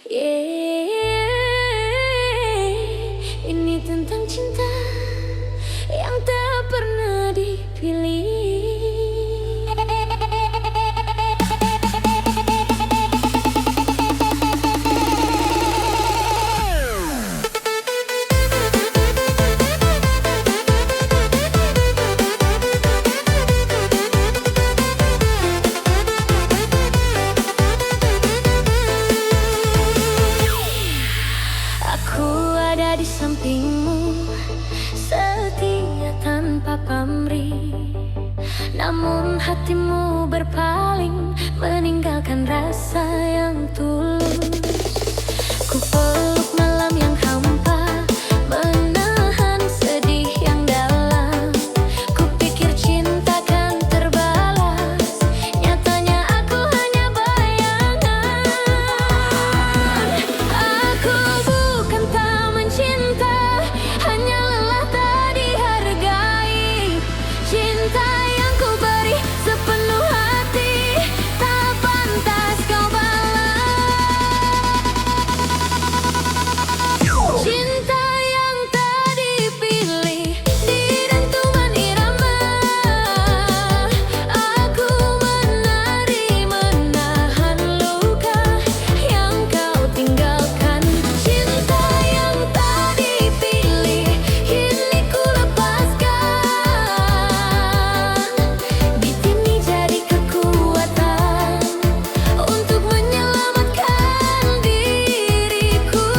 Ini tentang cinta yang tak pernah dipilih. Aku ada di sampingmu, setia tanpa pamrih. Namun hatimu berpaling, meninggalkan rasa yang tulus. Ku peluk malam yang hampa, menahan sedih yang dalam. Ku pikir cinta kan terbalas, nyatanya aku hanya bayangan. Aku bukan tak mencinta, hanya lelah tak dihargai. Cinta yang ku beri sepenuh hati, tak pantas kau balas. Cinta yang tak dipilih di dentuman irama. Aku menari menahan luka yang kau tinggalkan. Cinta yang tak dipilih kini ku lepaskan. Beat ini jadi kekuatan untuk menyelamatkan diriku.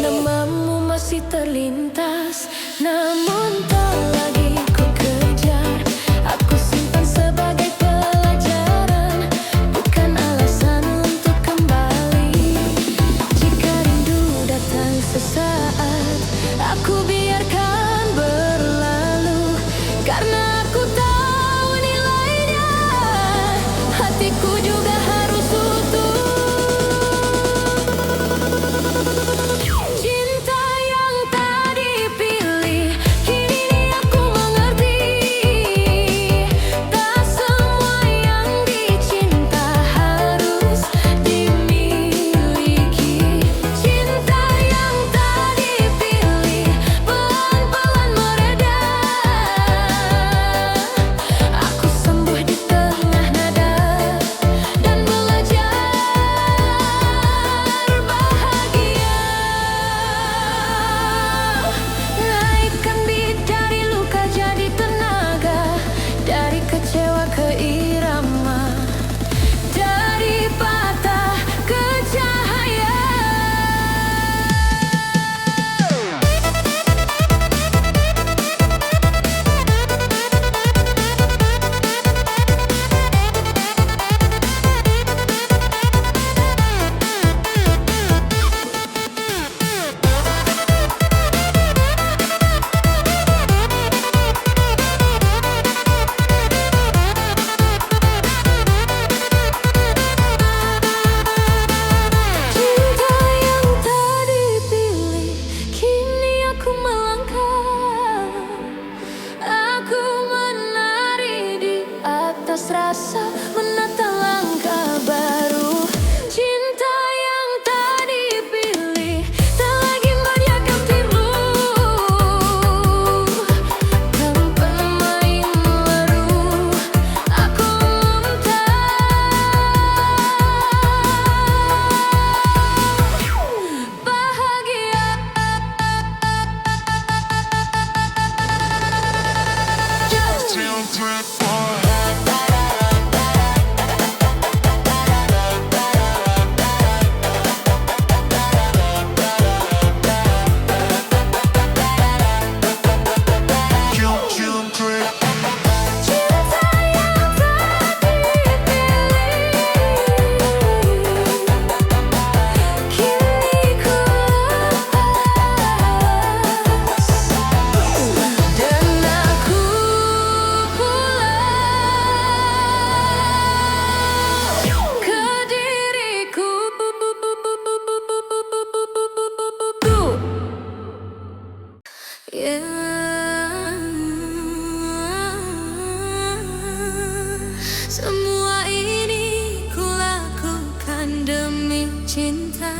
Namamu masih terlintas, namun tak lagi ku kejar. Aku simpan sebagai pelajaran, bukan alasan untuk kembali. Jika rindu datang sesaat, aku biarkan berlalu, karena aku tahu nilainya. Hatiku juga harus utuh. Cinta yang tak dipilih, kini aku mengerti. Tak semua yang dicinta harus dimiliki. Cinta yang tak dipilih Ya, semua ini kulakukan demi cinta.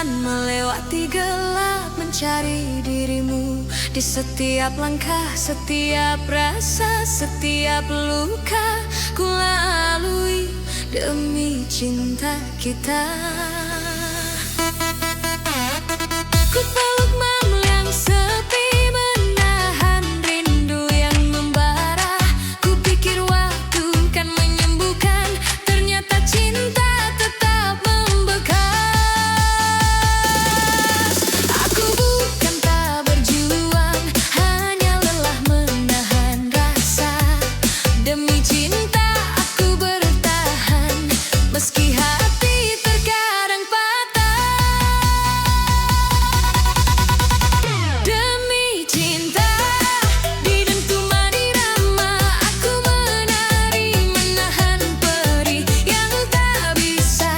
Melewati gelap mencari dirimu, di setiap langkah, setiap rasa, setiap luka ku lalui demi cinta kita. Ku peluk malam yang sepi, menahan rindu yang membara. Ku pikir waktu kan menyembuhkan, ternyata cinta tetap membekas. Demi cinta aku bertahan, meski hati terkadang patah. Demi cinta di dentuman irama, aku menari menahan perih yang tak bisa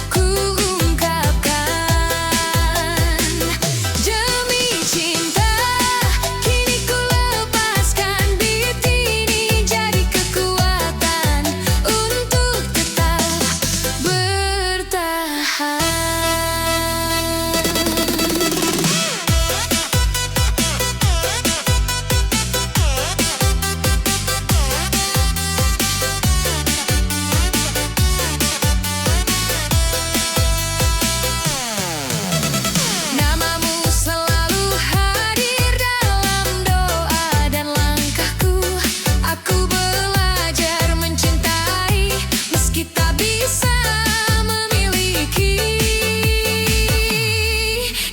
ku ungkapkan. Demi cinta kini ku lepaskan beat ini jadi kekuatan untuk tetap bertahan. Namamu selalu hadir dalam doa dan langkahku. Aku belajar mencintai meski tak bisa memiliki.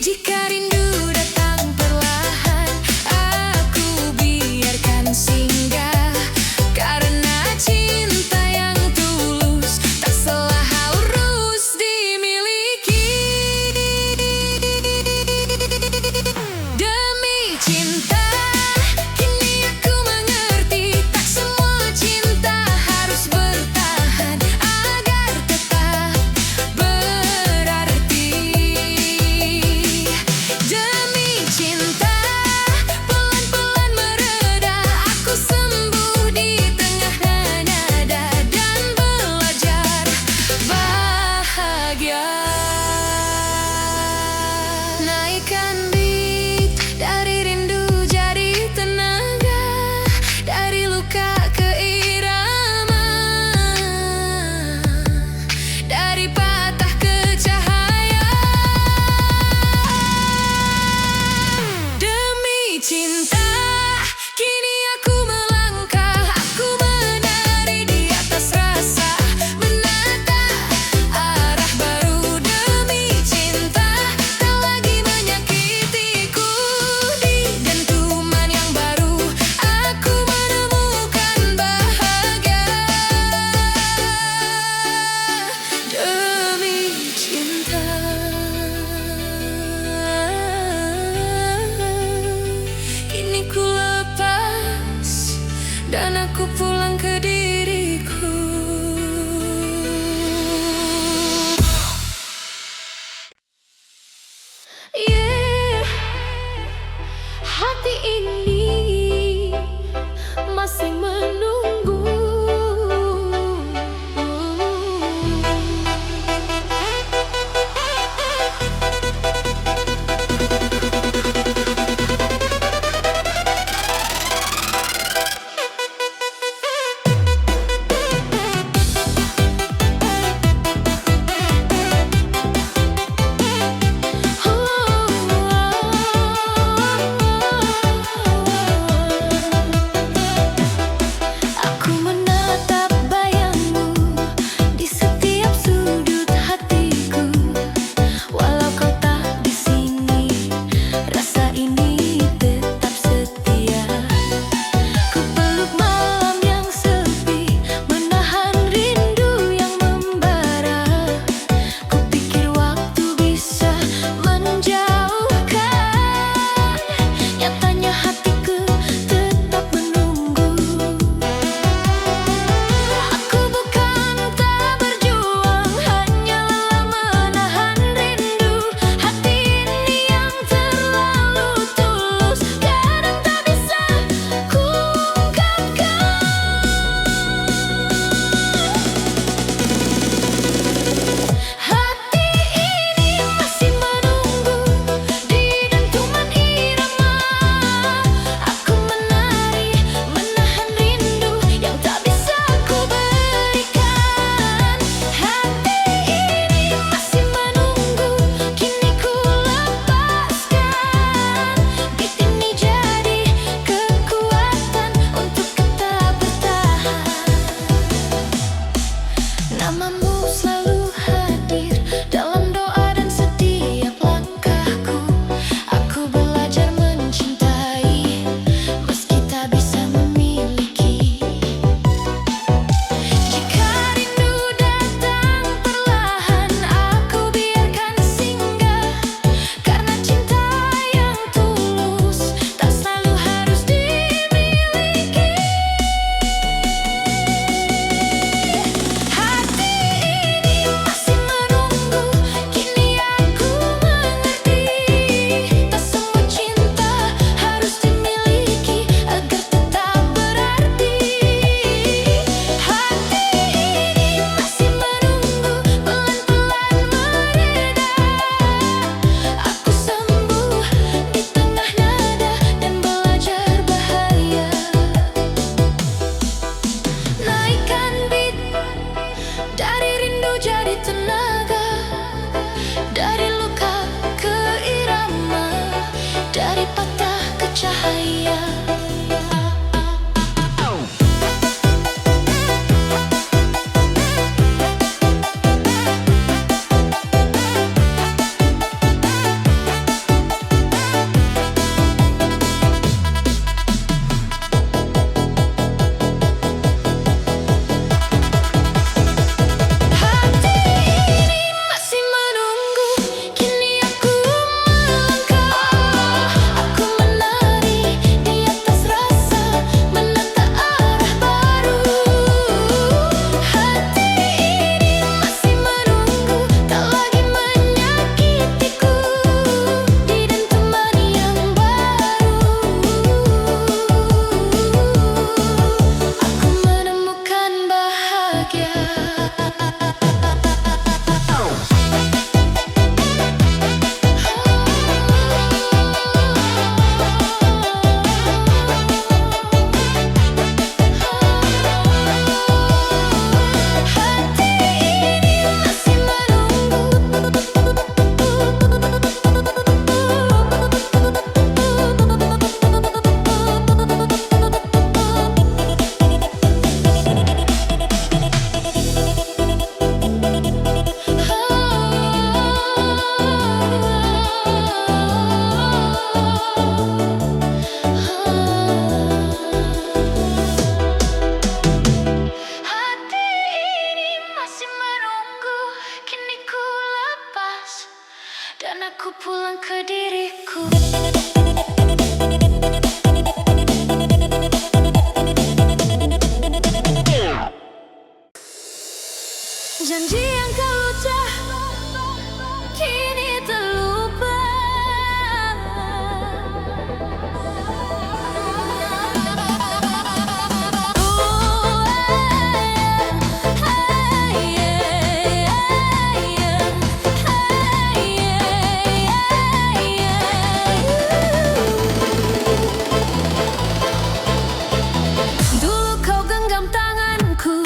Jika rindu datang perlahan, aku biarkan singgah, karena cinta yang tulus tak salah harus dimiliki. Demi cinta kini aku mengerti, tak semua cinta harus bertahan agar tetap berarti. Demi cinta pelan-pelan mereda, aku sembuh di tengah nada dan belajar bahagia. Naikkan beat dari rindu jadi tenaga, dari luka ke irama, dari patah ke cahaya. Demi cinta kini aku melangkah, aku menari di atas rasa, menata arah baru. Demi cinta tak lagi menyakitiku, di dentuman yang baru aku menemukan bahagia. Demi cinta kini ku lepas dan aku pulang ke diriku. Yeah, hati ini masih menunggu. Janji yang kau ucap kini terlupa. Dulu kau genggam tanganku,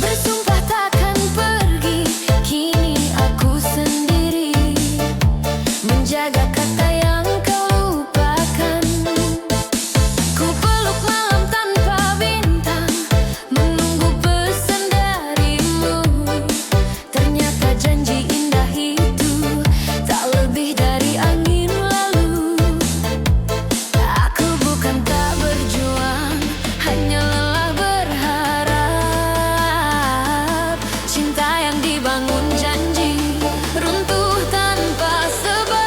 bersumpah takkan pergi. Kini aku sendiri menjaga kata yang kau lupakan. Ku peluk malam tanpa bintang, menunggu pesan darimu. Ternyata janji indah itu tak lebih dari angin lalu. Aku bukan tak berjuang, hanya lelah berharap. Cinta yang dibangun janji runtuh tanpa sebab.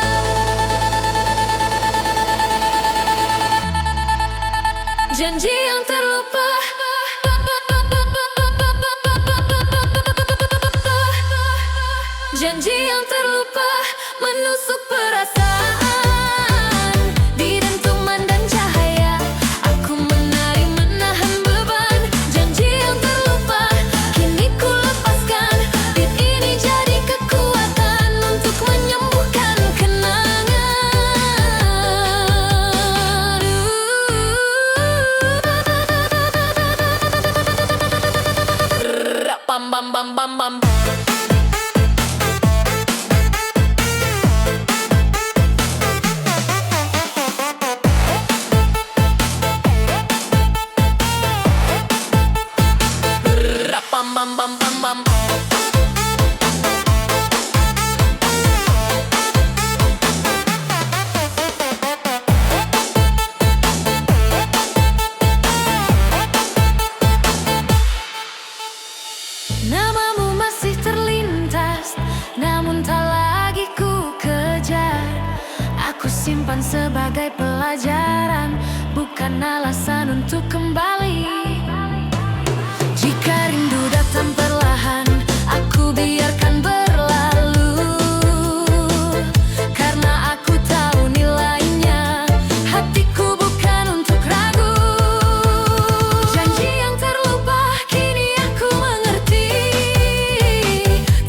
Janji yang terlupa, janji yang terlupa, menusuk perasaan. Di dentuman dan cahaya, aku menari menahan beban. Janji yang terlupa, kini ku lepaskan. Beat ini jadi kekuatan untuk menyembuhkan kenangan. Bam bam bam bam bam. Bam bam bam bam bam. Namamu masih terlintas, namun tak lagi ku kejar. Aku simpan sebagai pelajaran, bukan alasan untuk kembali. Jika rindu datang perlahan, aku biarkan berlalu. Karena aku tahu nilainya, hatiku bukan untuk ragu. Janji yang terlupa, kini aku mengerti.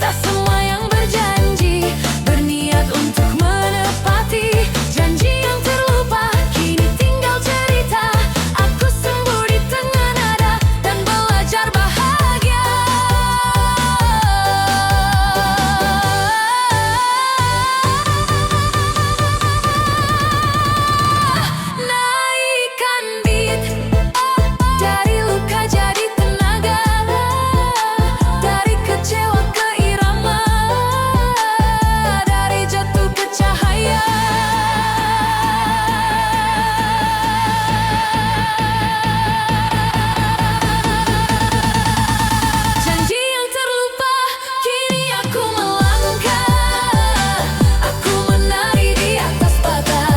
Tak semua yang berjanji berniat untuk menepati. Janji yang terlupa, kini tinggal cerita. Aku sembuh di tengah nada dan belajar bahagia. Naikkan beat, dari luka jadi tenaga, dari kecewa ke irama, dari jatuh ke cahaya. Janji yang terlupa, kini aku melangkah. Aku menari di atas patah,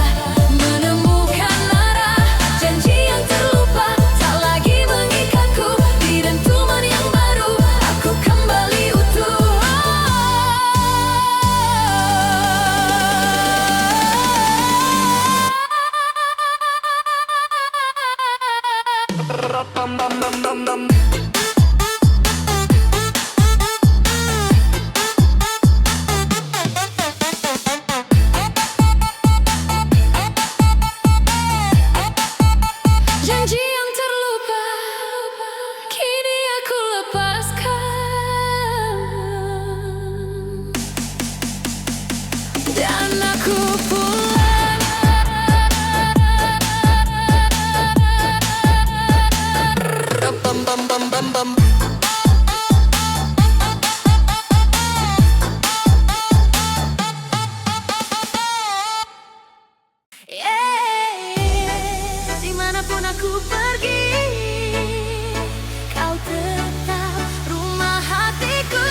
menemukan arah. Janji yang terlupa, tak lagi mengikatku. Di dentuman yang baru, aku kembali utuh. Bam bam bam bam bam. Janji yang terlupa, kini aku lepaskan. Dan aku pulang. Bam bam bam bam bam. Dimanapun aku pergi, kau tetap rumah hatiku.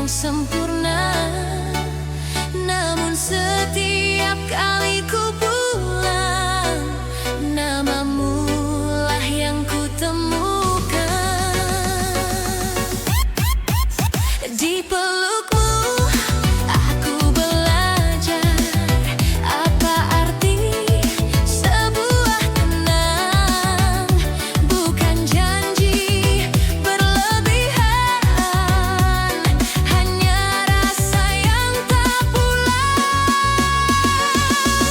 yang sempurna. Namun setiap kali ku pulang, namamu lah yang ku temukan. Di pelukmu aku belajar apa arti sebuah kenang. Bukan janji berlebihan, hanya rasa yang tak pulang.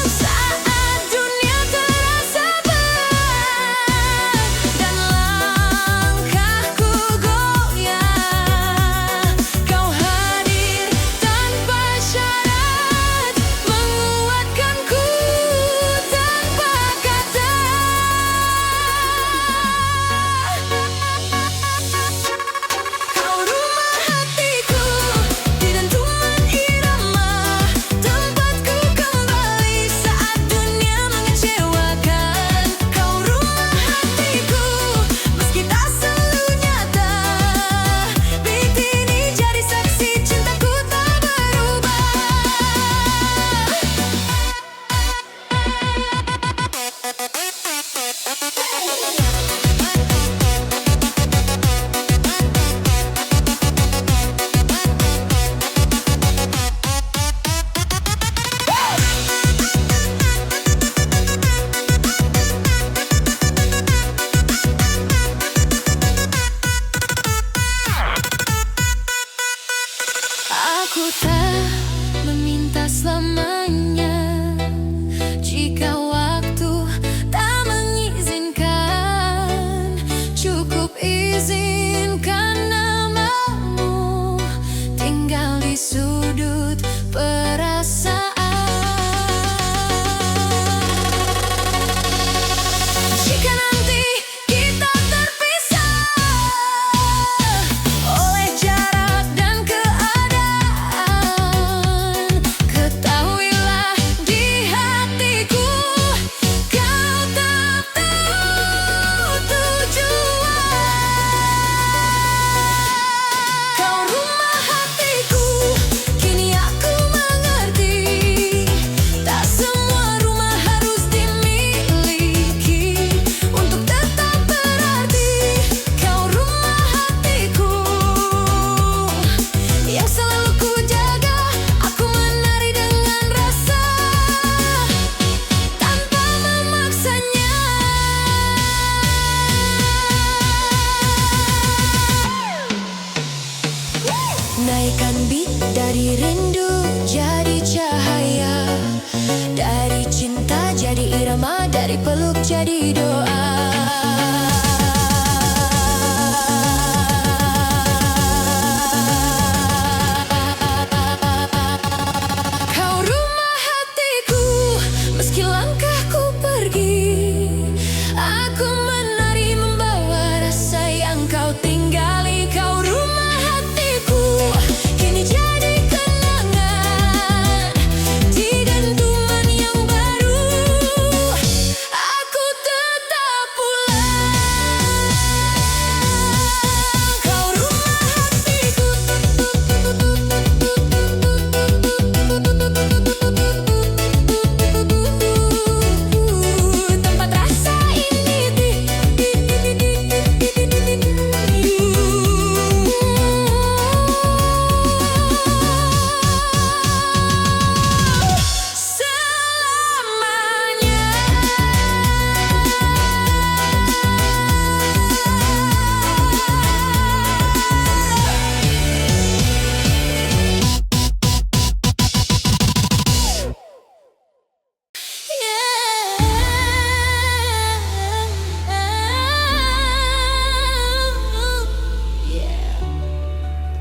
Saat dunia terasa berat dan langkahku goyah, kau hadir tanpa syarat, menguatkanku tanpa kata. Kau rumah hatiku, di dentuman irama, tempatku kembali saat dunia mengecewakan. Kau rumah hatiku, meski tak selalu nyata, beat ini jadi saksi cintaku tak berubah. Aku tak meminta selamanya, jika waktu tak mengizinkan. Cukup izinkan namamu tinggal di sudut perasaan. Jika nanti kita terpisah oleh jarak dan keadaan, ketahuilah di hatiku kau tak tahu tujuan. Kau rumah hatiku, kini aku mengerti, tak semua rumah harus dimiliki untuk tetap berarti. Kau rumah hatiku yang selalu ku jaga, aku menari dengan rasa tanpa memaksanya. Naikkan beat dari rindu jadi cahaya, dari cinta jadi irama, dari peluk jadi doa. Kau rumah hatiku, meski langkahku pergi, aku menari membawa rasa yang kau tinggali. Kau rumah hatiku, kini jadi kenangan di dentuman yang baru. Aku tetap pulang. Kau rumah hatiku, tempat rasa ini selamanya.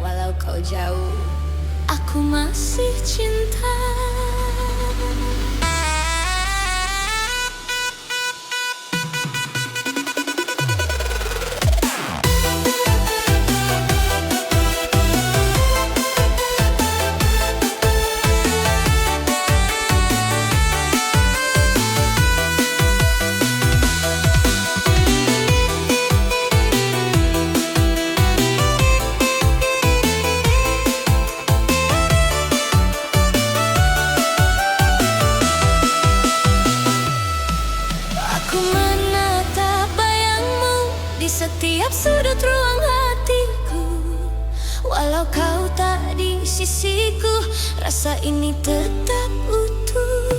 Walau kau jauh, aku masih cinta. sisiku, rasa ini tetap utuh.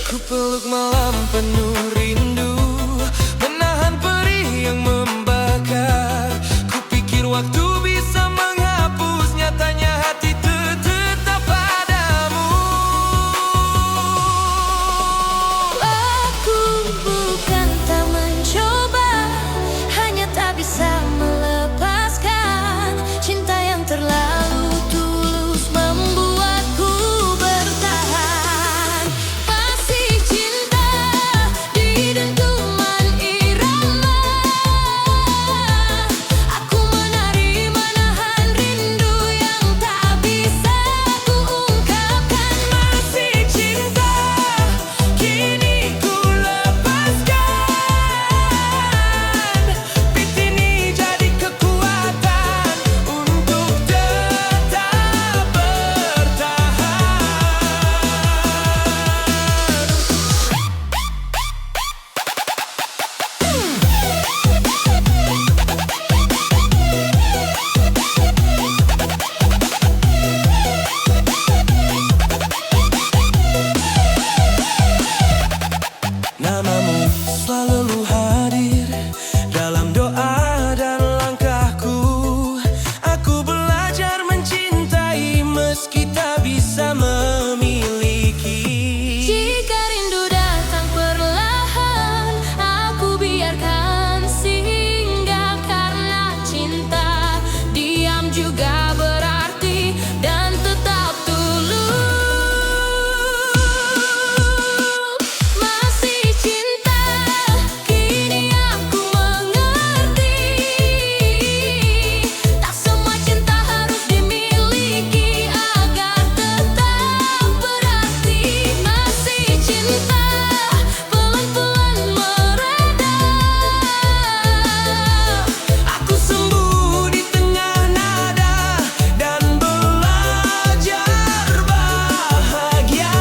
Ku peluk malam penuh rindu, menahan perih yang membakar. Ku pikir waktu bisa menghapus, nyatanya hati tetap padamu. Aku bukan tak mencoba, hanya tak bisa melepaskan. Cinta yang terlalu tulus membuatku bertahan. Masih cinta di dentuman irama. Aku menari menahan rindu yang tak bisa ku ungkapkan. Masih cinta, kini ku lepaskan. Beat ini jadi kekuatan untuk tetap bertahan. Namamu selalu hadir dalam doa dan langkahku. Aku belajar mencintai meski tak bisa memiliki. Jika rindu datang perlahan, aku biarkan singgah. Karena cinta diam juga berarti dan tetap tulus. Masih cinta, kini aku mengerti. Tak semua cinta harus dimiliki agar tetap berarti. Masih cinta, pelan-pelan mereda. Aku sembuh di tengah nada dan belajar bahagia.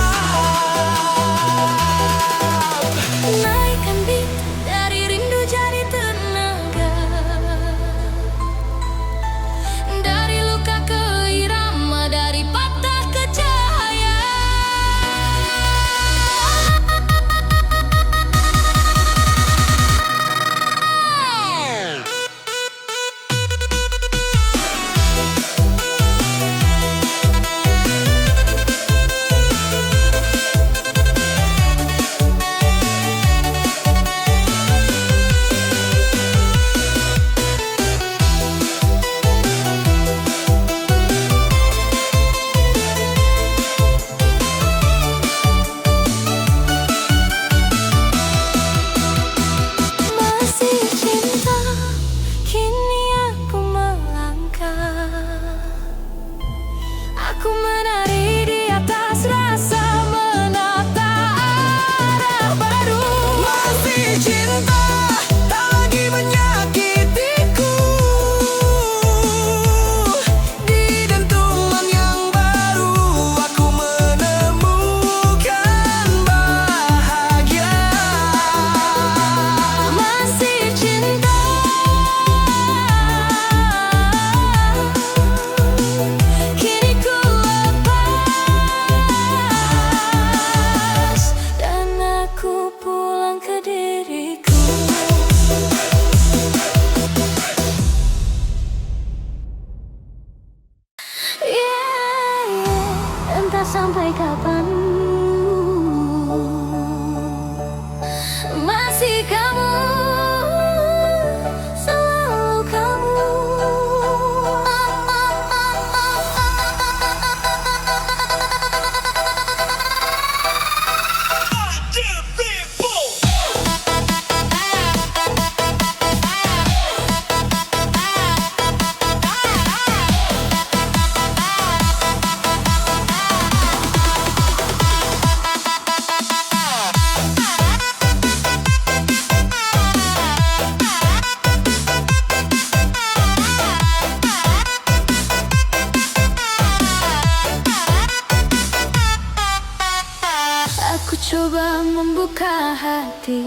Naikkan beat dari rindu jadi tenaga, dari luka ke irama, dari patah ke cahaya. Masih cinta, kini aku melangkah. Aku menari di atas rasa, menata arah baru. Masih cinta, tak lagi menyakitiku. Di dentuman yang baru, aku menemukan bahagia. Masih cinta, kini ku lepas dan aku pulang ke diriku. Entah sampai kapan masih kamu, selalu kamu. Aku coba membuka hati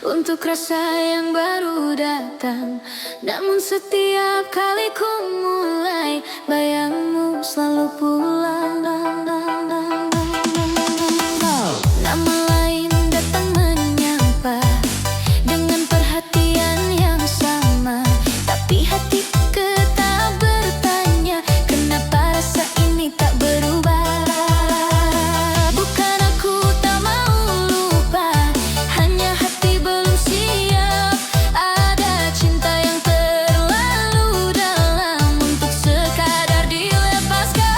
untuk rasa yang baru datang. Namun setiap kali ku mulai, bayangmu selalu pulang. Nama lain datang menyapa dengan perhatian yang sama, tapi hati tak bertanya kenapa rasa ini tak berubah. Bukan aku tak mau lupa, hanya hati belum siap. Ada cinta yang terlalu dalam untuk sekadar dilepaskan.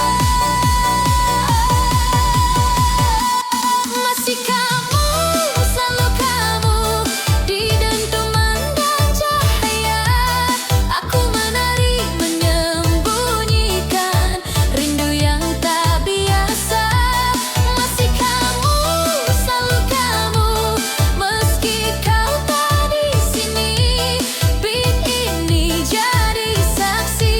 Masih kamu, selalu kamu, di dentuman dan cahaya. Aku menari menyembunyikan rindu yang tak biasa. Masih kamu, selalu kamu, meski kau tak di sini. Beat ini jadi saksi,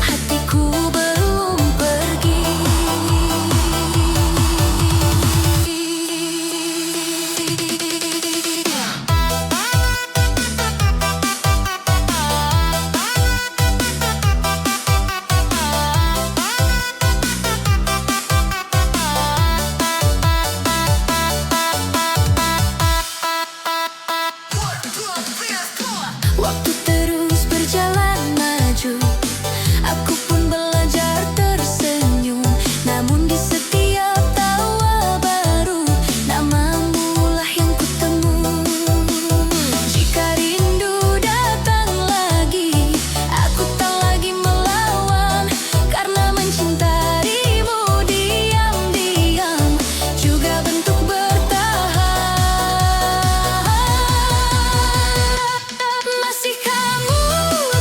hatiku belum pergi. Waktu terus berjalan maju, aku pun belajar tersenyum. Namun di setiap tawa baru, namamu lah yang kutemu. Jika rindu datang lagi, aku tak lagi melawan, karena mencintaimu diam-diam juga bentuk bertahan. Masih kamu,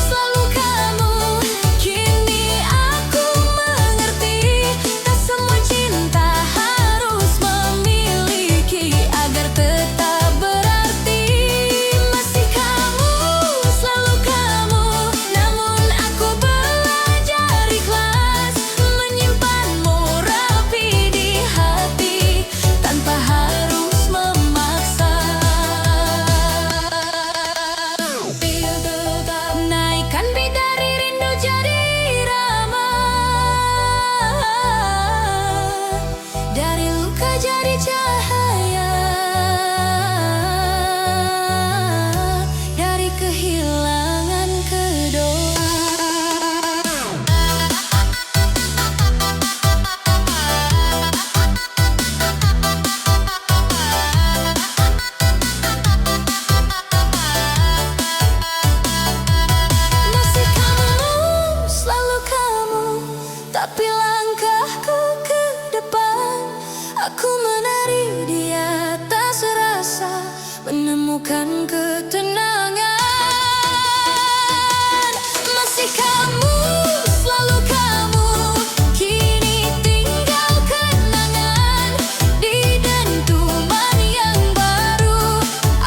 selalu kamu, kini aku mengerti. Tak semua cinta harus memiliki agar tetap berarti. Masih kamu, selalu kamu, namun aku belajar ikhlas, menyimpanmu rapi di hati tanpa harus memaksa. Naikkan beat dari rindu jadi irama, dari luka jadi cahaya, dari kehilangan ke doa. Masih kamu, selalu kamu, tapi langkahku ke depan. Aku menari di atas rasa, menemukan ketenangan. Masih kamu, selalu kamu, kini tinggal kenangan di dentuman yang baru.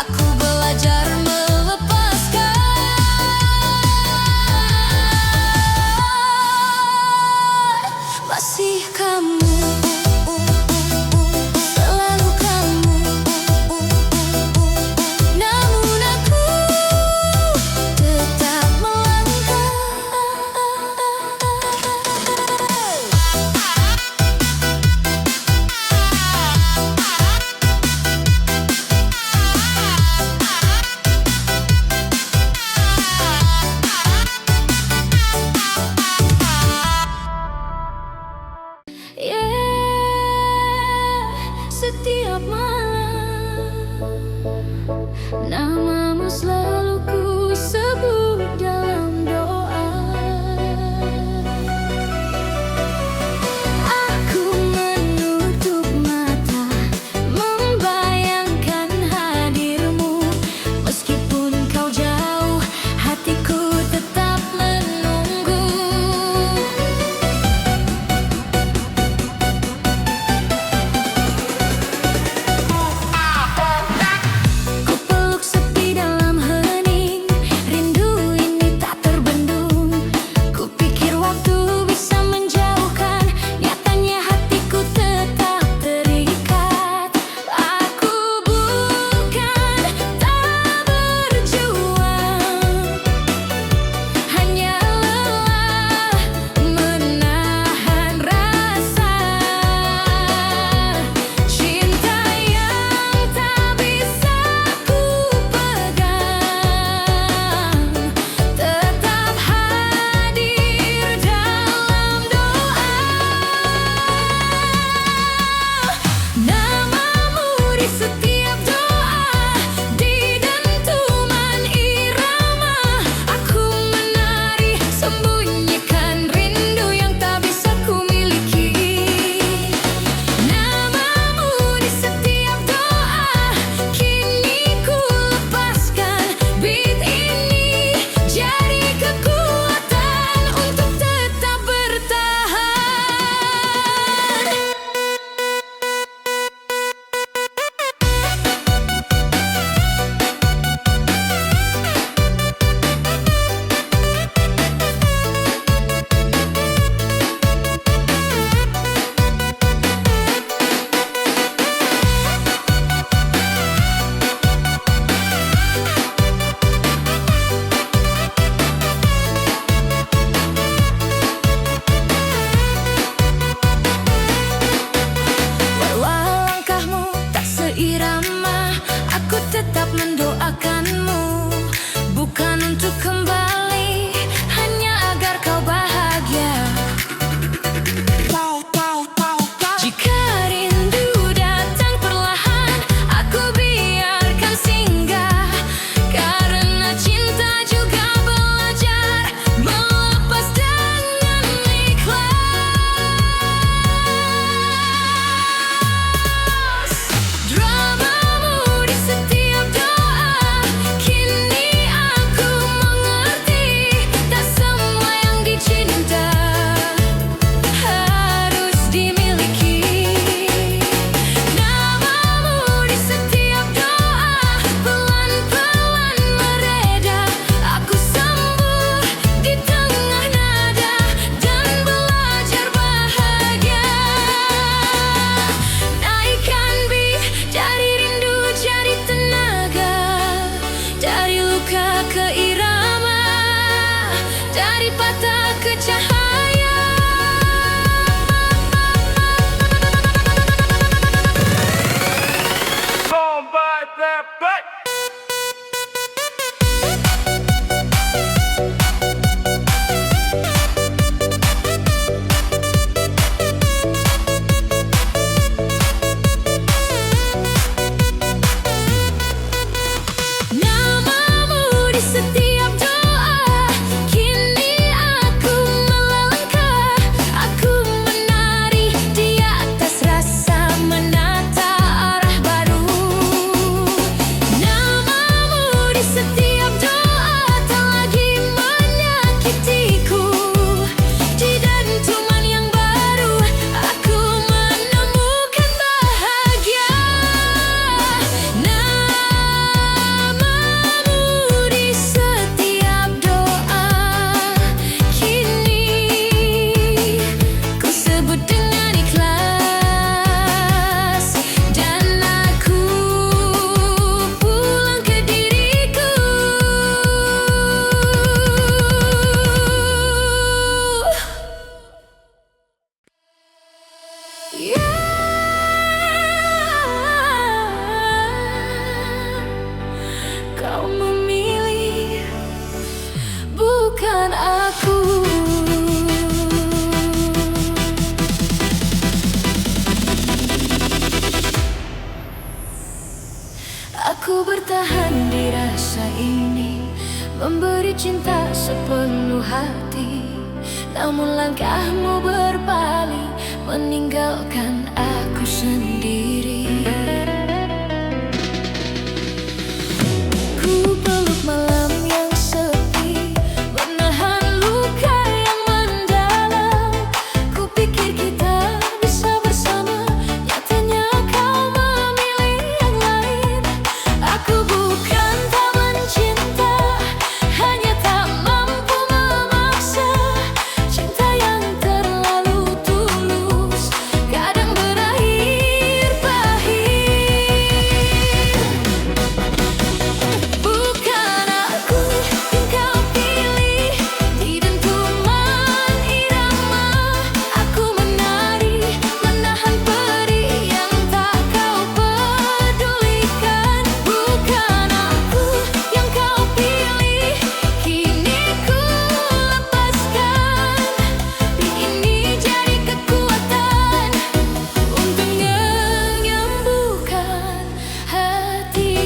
Aku belajar melepaskan. Masih kamu, selalu kamu, namun aku tetap melangkah. Setiap malam namamu selalu ku sebut dalam doa. Aku menutup mata, membayangkan hadirmu. Meskipun kau jauh, hatiku tetap menunggu. Ku peluk Kau memilih, bukan aku. Aku bertahan di rasa ini, memberi cinta sepenuh hati. Namun langkahmu berpaling, meninggalkan aku sendiri. Ku peluk malam yang sepi, menahan luka yang mendalam. Ku pikir kita bisa bersama, nyatanya kau memilih yang lain. Aku bukan tak mencinta, hanya tak mampu memaksa. Cinta yang terlalu tulus kadang berakhir pahit. Bukan aku yang kau pilih, di dentuman irama aku menari, menahan perih yang tak kau pedulikan. Bukan aku yang kau pilih, kini ku lepaskan. Ini jadi kekuatan untuk menyembuhkan hati.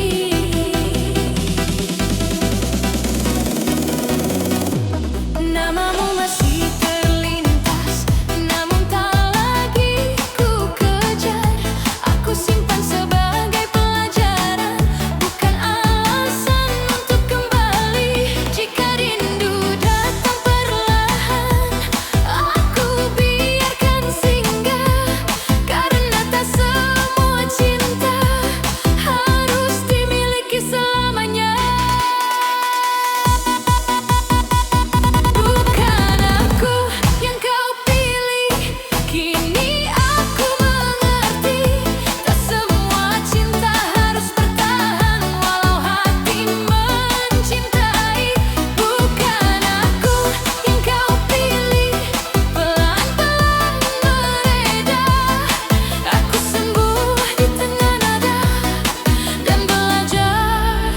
Namamu masih terlintas, namun tak lagi ku kejar. Aku simpan sebagai pelajaran, bukan alasan untuk kembali. Jika rindu datang perlahan, aku biarkan singgah. Karena tak semua cinta harus dimiliki selamanya. Bukan aku yang kau pilih, kini aku mengerti. Tak semua cinta harus bertahan, walau hati mencintai. Bukan aku yang kau pilih, pelan-pelan mereda. Aku sembuh di tengah nada dan belajar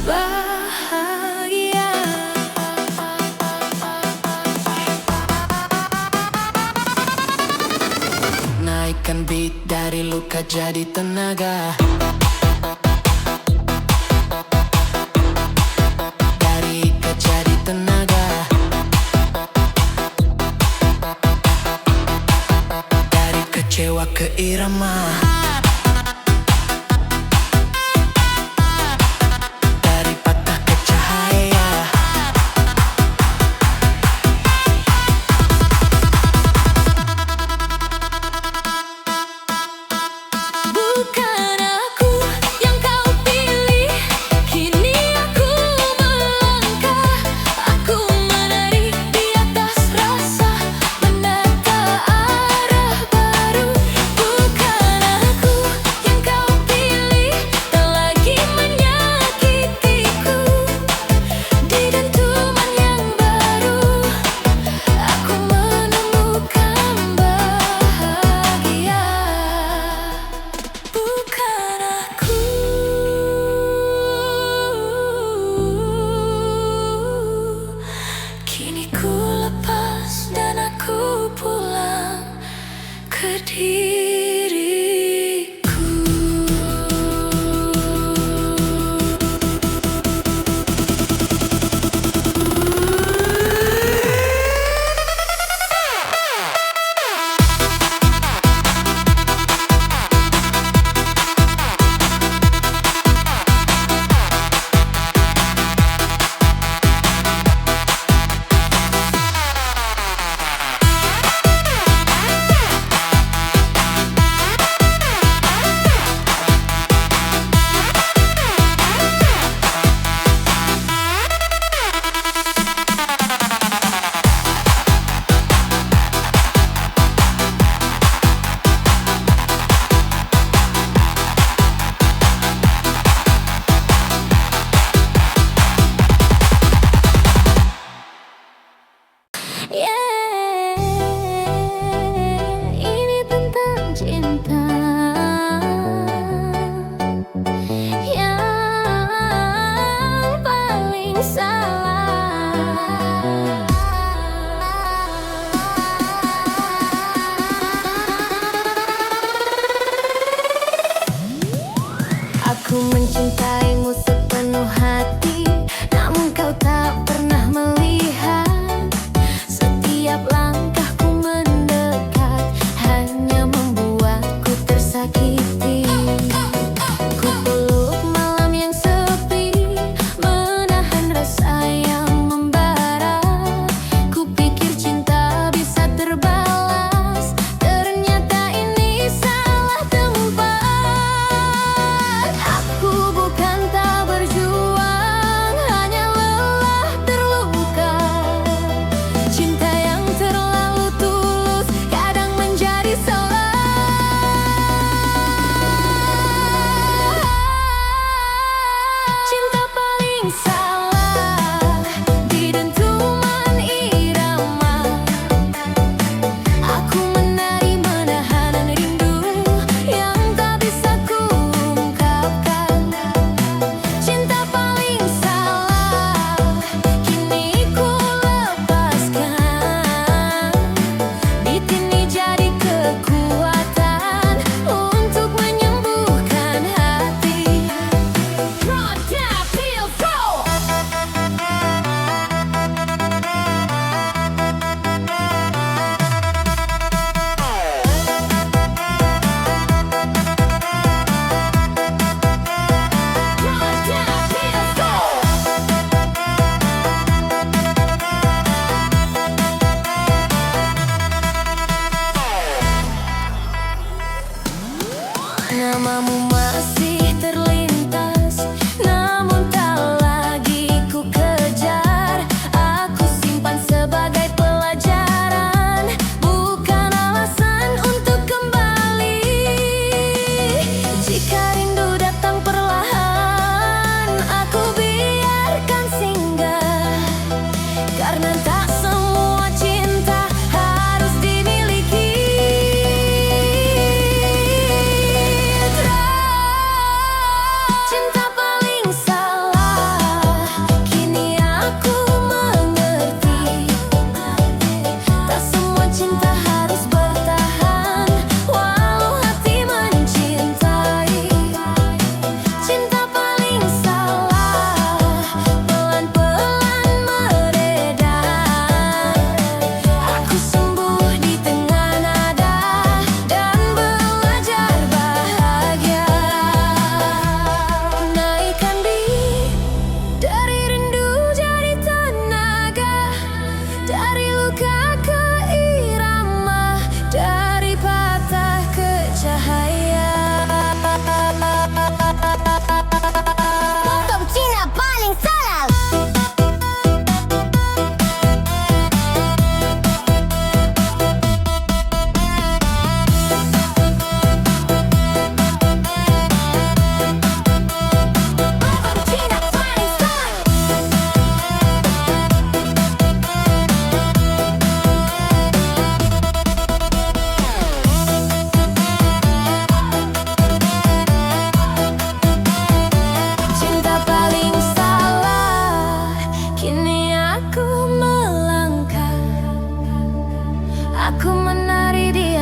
bahagia. Naikkan beat dari luka jadi tenaga, dari ikat jadi tenaga, dari kecewa ke irama, dari patah ke cahaya. Bukan aku yang kau pilih, kini aku melangkah. Aku menari di atas rasa, menata arah baru. Bukan aku yang kau pilih, tak lagi menyakitiku. Di dentuman yang baru, aku menemukan bahagia. Bukan aku, kini ku lepas dan aku pulang ke diriku.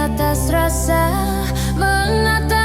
atas rasa menata